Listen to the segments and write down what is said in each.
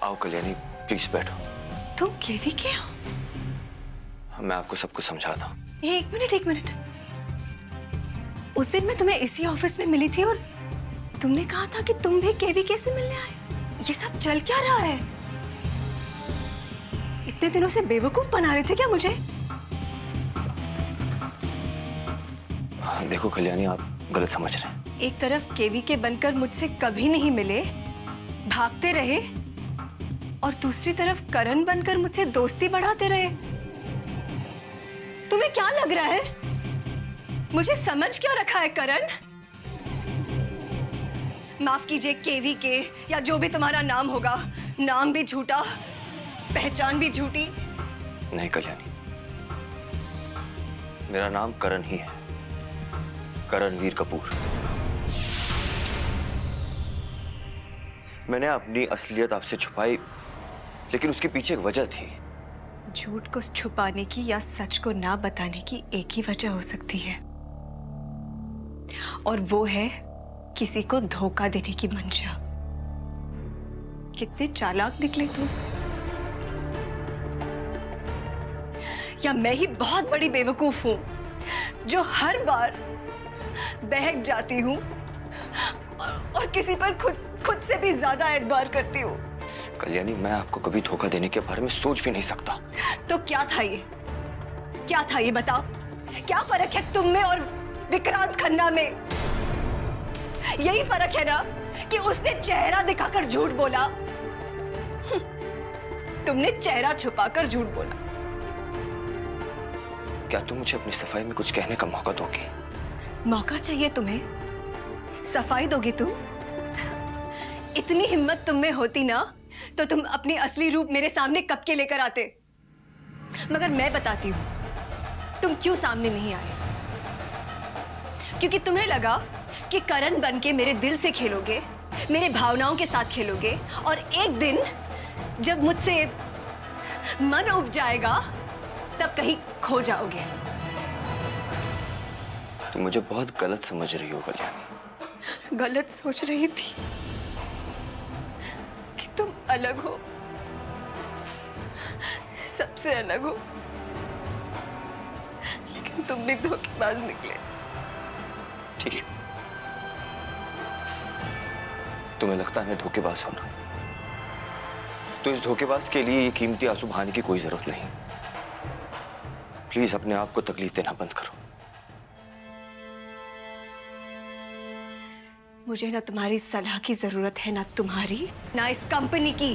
आओ कल्याणी, प्लीज बैठो। तुम केवी के हो? मैं आपको सब कुछ समझाता हूँ। एक मिनट। उस दिन मैं तुम्हें इसी ऑफिस में मिली थी और तुमने कहा था कि तुम भी केवी के से मिलने आए। ये सब चल क्या रहा है? इतने दिनों से बेवकूफ बना रहे थे क्या मुझे? देखो कल्याणी, आप गलत समझ रहे हैं। एक तरफ केवी के बनकर मुझसे कभी नहीं मिले, भागते रहे, और दूसरी तरफ करण बनकर मुझसे दोस्ती बढ़ाते रहे। तुम्हें क्या लग रहा है? मुझे समझ क्यों रखा है करण? माफ कीजिए केवी के, या जो भी तुम्हारा नाम होगा, नाम भी झूठा, पहचान भी झूठी। नहीं कल्याणी, मेरा नाम करण ही है, करणवीर कपूर। मैंने अपनी असलियत आपसे छुपाई, लेकिन उसके पीछे एक वजह थी। झूठ को छुपाने की या सच को ना बताने की एक ही वजह हो सकती है, और वो है किसी को धोखा देने की मंशा। कितने चालाक निकले तुम। या मैं ही बहुत बड़ी बेवकूफ हूं जो हर बार बहक जाती हूं और किसी पर खुद से भी ज्यादा एतबार करती हूं। कल्याणी, मैं आपको कभी धोखा देने के बारे में सोच भी नहीं सकता। तो क्या था ये बताओ। क्या फर्क है तुम में और विक्रांत खन्ना में? यही फर्क है ना कि उसने चेहरा दिखाकर झूठ बोला, तुमने चेहरा छुपाकर झूठ बोला। क्या तुम मुझे अपनी सफाई में कुछ कहने का मौका दोगी? मौका चाहिए तुम्हें? सफाई दोगे तुम? इतनी हिम्मत तुम में होती ना तो तुम अपनी असली रूप मेरे सामने कब के लेकर आते। मगर मैं बताती हूं तुम क्यों सामने नहीं आए। क्योंकि तुम्हें लगा कि करण बनके मेरे दिल से खेलोगे, मेरे भावनाओं के साथ खेलोगे, और एक दिन जब मुझसे मन उब जाएगा तब कहीं खो जाओगे। तुम मुझे बहुत गलत समझ रही हो कल्याणी। गलत सोच रही थी कि तुम अलग हो, सबसे अलग हो, लेकिन तुम भी धोखेबाज निकले। ठीक है, तुम्हें लगता है धोखेबाज होना, तो इस धोखेबाज के लिए ये कीमती आंसू बहाने की कोई जरूरत नहीं। प्लीज अपने आप को तकलीफ देना बंद करो। मुझे ना तुम्हारी सलाह की जरूरत है, ना तुम्हारी, ना इस कंपनी की।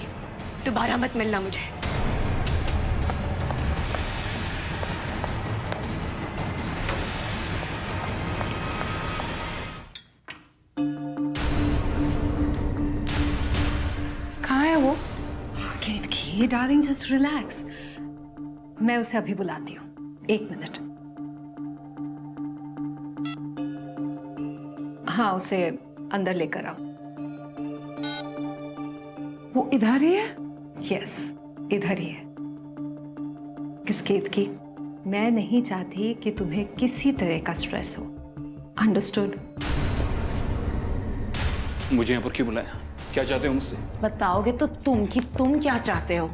दोबारा मत मिलना मुझे। कहाँ है वो? केतकी डार्लिंग, जस्ट रिलैक्स। मैं उसे अभी बुलाती हूँ, 1 मिनट। हाँ, उसे अंदर लेकर आओ। वो इधर ही है? यस, इधर ही है। किस केतकी, मैं नहीं चाहती कि तुम्हें किसी तरह का स्ट्रेस हो। अंडरस्टूड? मुझे यहाँ पर क्यों बुलाया? क्या चाहते हो मुझसे? बताओगे तो तुम क्या चाहते हो?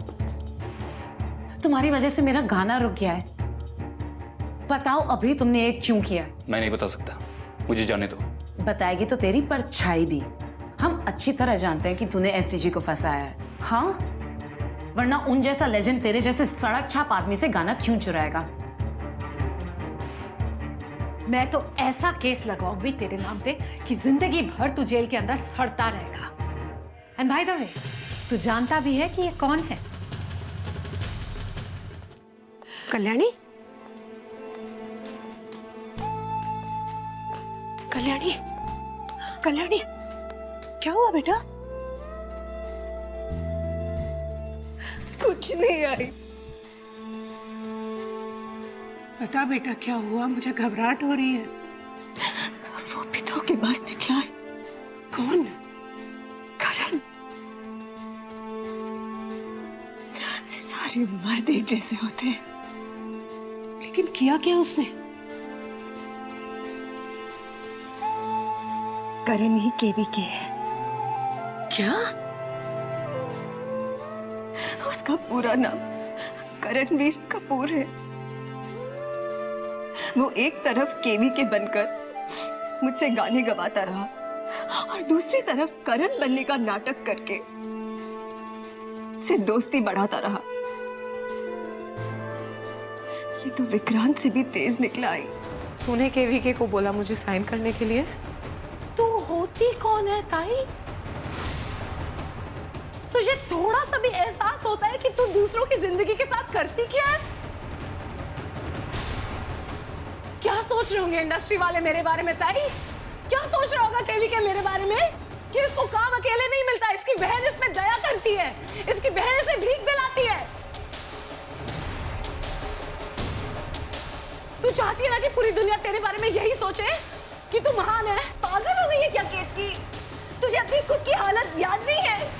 तुम्हारी वजह से मेरा गाना रुक गया है। बताओ अभी तुमने ये क्यों किया? मैं नहीं बता सकता, मुझे जाने दो। बताएगी तो तेरी परछाई भी। हम अच्छी तरह जानते हैं कि तूने एसटीजी को फंसाया है, हाँ? वरना उन जैसा लेजेंड तेरे जैसे सड़क छाप आदमी से गाना क्यों चुराएगा? मैं तो ऐसा केस लगाऊंगी तेरे नाम पे कि जिंदगी भर तू जेल के अंदर सड़ता रहेगा। एंड बाय द वे, तू जानता भी है कि ये कौन है? कल्याणी, कल्याणी, कल्याणी, क्या हुआ बेटा? कुछ नहीं आई। बता बेटा क्या हुआ, मुझे घबराहट हो रही है। वो भी धोखेबाज निकला है। कौन? करण। सारे मर्द एक जैसे होते हैं। लेकिन किया क्या उसने? करण ही केवी के है। क्या? उसका पूरा नाम करणवीर कपूर है। वो एक तरफ केवी के बनकर मुझसे गाने गवाता रहा और दूसरी तरफ करण बनने का नाटक करके से दोस्ती बढ़ाता रहा। ये तो विक्रांत से भी तेज निकला आई। तूने केवीके को बोला मुझे साइन करने के लिए? तू होती कौन है ताई? तुझे थोड़ा सा भी एहसास होता है कि तू दूसरों की जिंदगी के साथ करती क्या है? क्या सोच रहे होंगे इंडस्ट्री वाले मेरे बारे में ताई? क्या सोच रहा होगा केवीके मेरे बारे में कि इसको काम अकेले नहीं मिलता, इसकी बहन इसमें दया करती है, इसकी बहन इसे भीख दिलाती है। तू चाहती है ना कि पूरी दुनिया तेरे बारे में यही सोचे कि तू महान है? पागल हो गई है क्या केतकी? तुझे अपनी खुद की हालत याद नहीं है?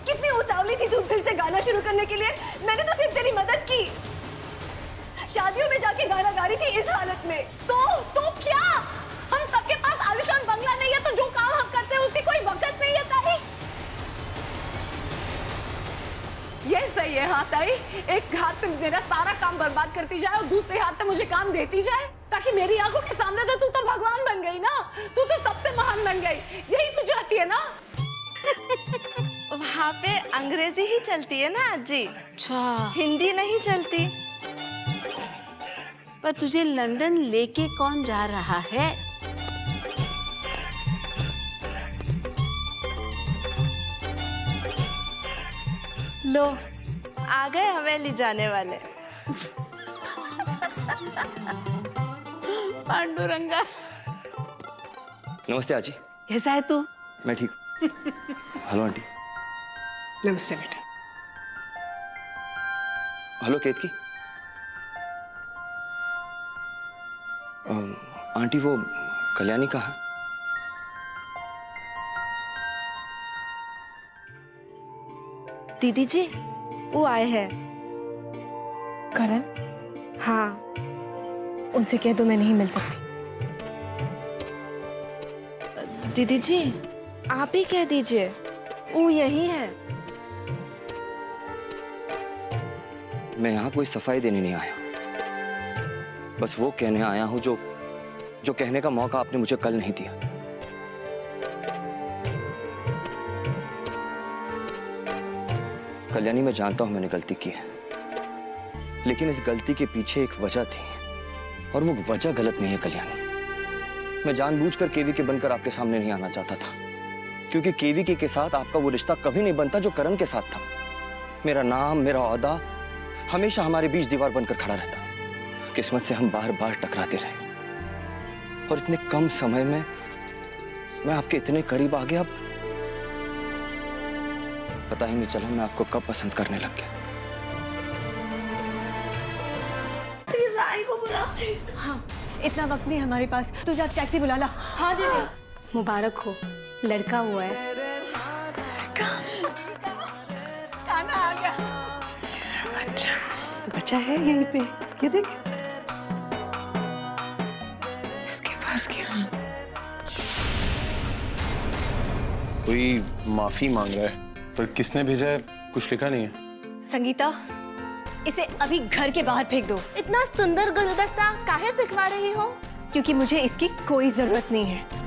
कितनी उतावली थी तू फिर से गाना शुरू करने के लिए? मैंने तो सिर्फ तेरी मदद की। शादियों में जाके गाना गा रही थी इस हालत में। तो क्या? हम सबके पास आलिशान बंगला नहीं है, तो जो काम हम करते हैं उसकी कोई वक़्त नहीं है ताई। ये सही है हाँ ताई, एक हाथ से मेरा सारा काम बर्बाद करती जाए और दूसरे हाथ से मुझे काम देती जाए, ताकि मेरी आंखों के सामने तो तू तो भगवान बन गई ना, तू तो सबसे महान बन गई। यही तू चाहती है ना? वहाँ पे अंग्रेजी ही चलती है ना अज्जी? अच्छा, हिंदी नहीं चलती। पर तुझे लंदन लेके कौन जा रहा है? लो आ गए हवेली जाने वाले। पांडुरंगा, नमस्ते आजी। कैसा है तू? मैं ठीक हूँ। Hello aunty. नमस्ते बेटा। हेलो केतकी। आंटी वो कल्याणी कहाँ है? दीदी जी वो आए हैं। करण, हाँ उनसे कह दो मैं नहीं मिल सकती। दीदी जी आप ही कह दीजिए, वो यही है। मैं यहाँ कोई सफाई देने नहीं आया, बस वो कहने आया हूँ जो कहने का मौका आपने मुझे कल नहीं दिया। कल्याणी, मैं जानता हूं मैंने गलती की है, लेकिन इस गलती के पीछे एक वजह थी और वो वजह गलत नहीं है कल्याणी। मैं जानबूझकर केवीके बनकर आपके सामने नहीं आना चाहता था, क्योंकि केवीके के साथ आपका वो रिश्ता कभी नहीं बनता जो करण के साथ था। मेरा नाम, मेरा ओहदा हमेशा हमारे बीच दीवार बनकर खड़ा रहता। किस्मत से हम बार बार टकराते रहे और इतने कम समय में मैं आपके इतने करीब आ गया, पता ही नहीं चला मैं आपको कब पसंद करने लग गया। राय को बुला। हाँ, इतना वक्त नहीं हमारे पास, तू जा टैक्सी बुला ला। हाँ दीदी। मुबारक हो, लड़का हुआ है। खाना आ गया। बच्चा है यहीं पे, ये देख। इसके पास क्या है? कोई माफी मांग रहा है, पर किसने भेजा है कुछ लिखा नहीं है। संगीता, इसे अभी घर के बाहर फेंक दो। इतना सुंदर गुलदस्ता काहे फेंकवा रही हो? क्योंकि मुझे इसकी कोई जरूरत नहीं है।